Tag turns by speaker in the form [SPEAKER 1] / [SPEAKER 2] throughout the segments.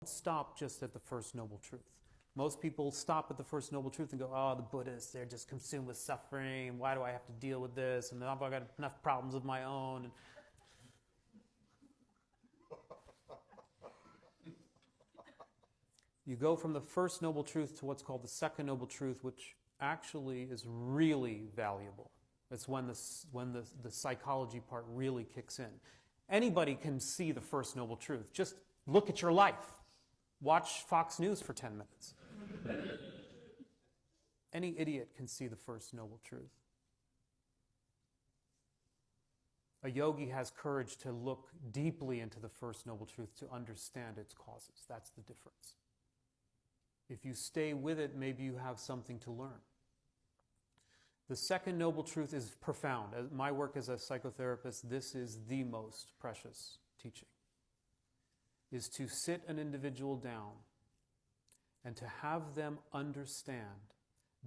[SPEAKER 1] stop just at the first noble truth. Most people stop at the first noble truth and go, oh, the Buddhists, they're just consumed with suffering. Why do I have to deal with this? And I've got enough problems of my own. And you go from the first noble truth to what's called the second noble truth, which actually is really valuable. It's when the psychology part really kicks in. Anybody can see the first noble truth. Just look at your life. Watch Fox News for 10 minutes. Any idiot can see the first noble truth. A yogi has courage to look deeply into the first noble truth to understand its causes. That's the difference. If you stay with it, maybe you have something to learn. The second noble truth is profound. As my work as a psychotherapist, this is the most precious teaching, is to sit an individual down and to have them understand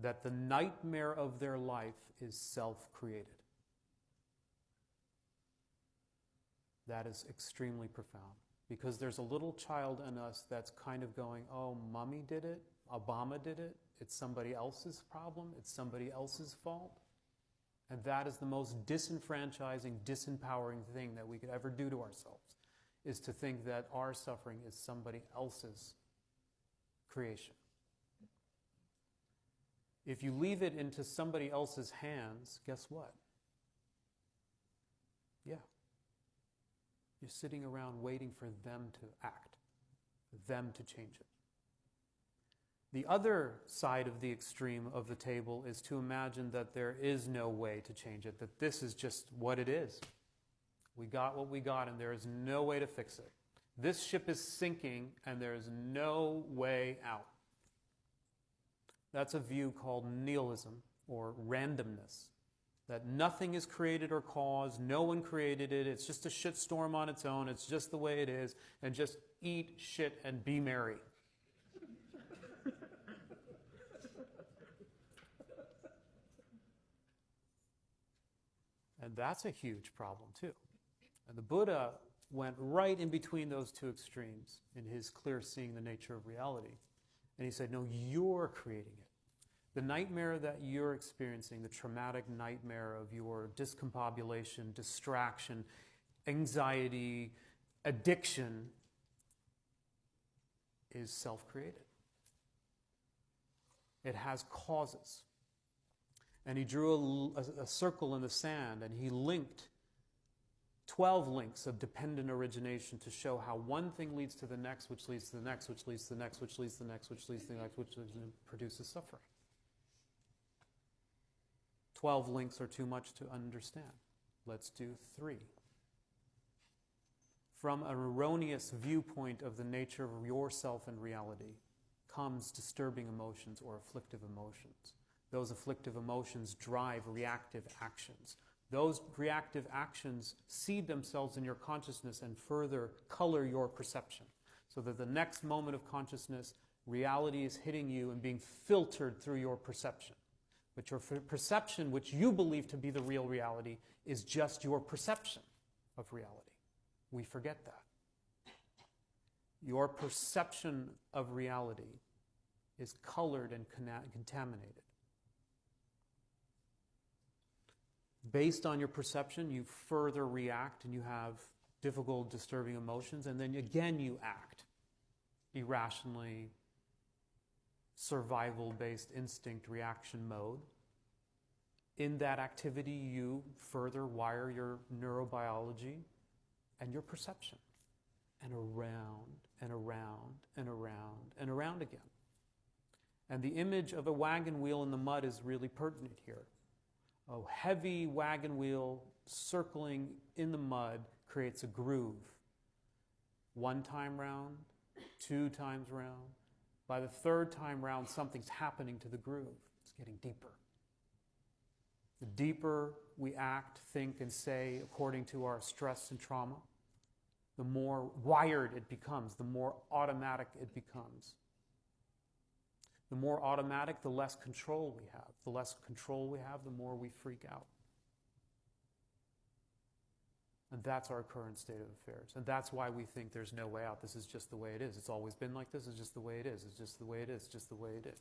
[SPEAKER 1] that the nightmare of their life is self-created. That is extremely profound, because there's a little child in us that's kind of going, oh, mommy did it, Obama did it, it's somebody else's problem, it's somebody else's fault. And that is the most disenfranchising, disempowering thing that we could ever do to ourselves, is to think that our suffering is somebody else's creation. If you leave it into somebody else's hands, guess what? Yeah. You're sitting around waiting for them to act, for them to change it. The other side of the extreme of the table is to imagine that there is no way to change it, that this is just what it is. We got what we got and there is no way to fix it. This ship is sinking and there is no way out. That's a view called nihilism, or randomness. That nothing is created or caused, no one created it, it's just a shitstorm on its own, it's just the way it is, and just eat shit and be merry. And that's a huge problem too. And the Buddha went right in between those two extremes in his clear seeing the nature of reality. And he said, no, you're creating it. The nightmare that you're experiencing, the traumatic nightmare of your discombobulation, distraction, anxiety, addiction, is self-created. It has causes. And he drew a circle in the sand and he linked 12 links of dependent origination to show how one thing leads to the next, which leads to the next, which leads to the next, which leads to the next, which leads to the next, which produces suffering. 12 links are too much to understand. Let's do 3. From an erroneous viewpoint of the nature of yourself and reality comes disturbing emotions or afflictive emotions. Those afflictive emotions drive reactive actions. Those reactive actions seed themselves in your consciousness and further color your perception. So that the next moment of consciousness, reality is hitting you and being filtered through your perception. But your perception, which you believe to be the real reality, is just your perception of reality. We forget that. Your perception of reality is colored and contaminated. Based on your perception, you further react and you have difficult, disturbing emotions, and then again you act irrationally, survival-based instinct reaction mode. In that activity, you further wire your neurobiology and your perception, and around and around and around and around again. And the image of a wagon wheel in the mud is really pertinent here. A heavy wagon wheel circling in the mud creates a groove. 1 time round, 2 times round. By the 3rd time round, something's happening to the groove. It's getting deeper. The deeper we act, think, and say according to our stress and trauma, the more wired it becomes, the more automatic it becomes. The more automatic, the less control we have. The less control we have, the more we freak out. And that's our current state of affairs. And that's why we think there's no way out. This is just the way it is. It's always been like this. It's just the way it is. It's just the way it is. It's just the way it is.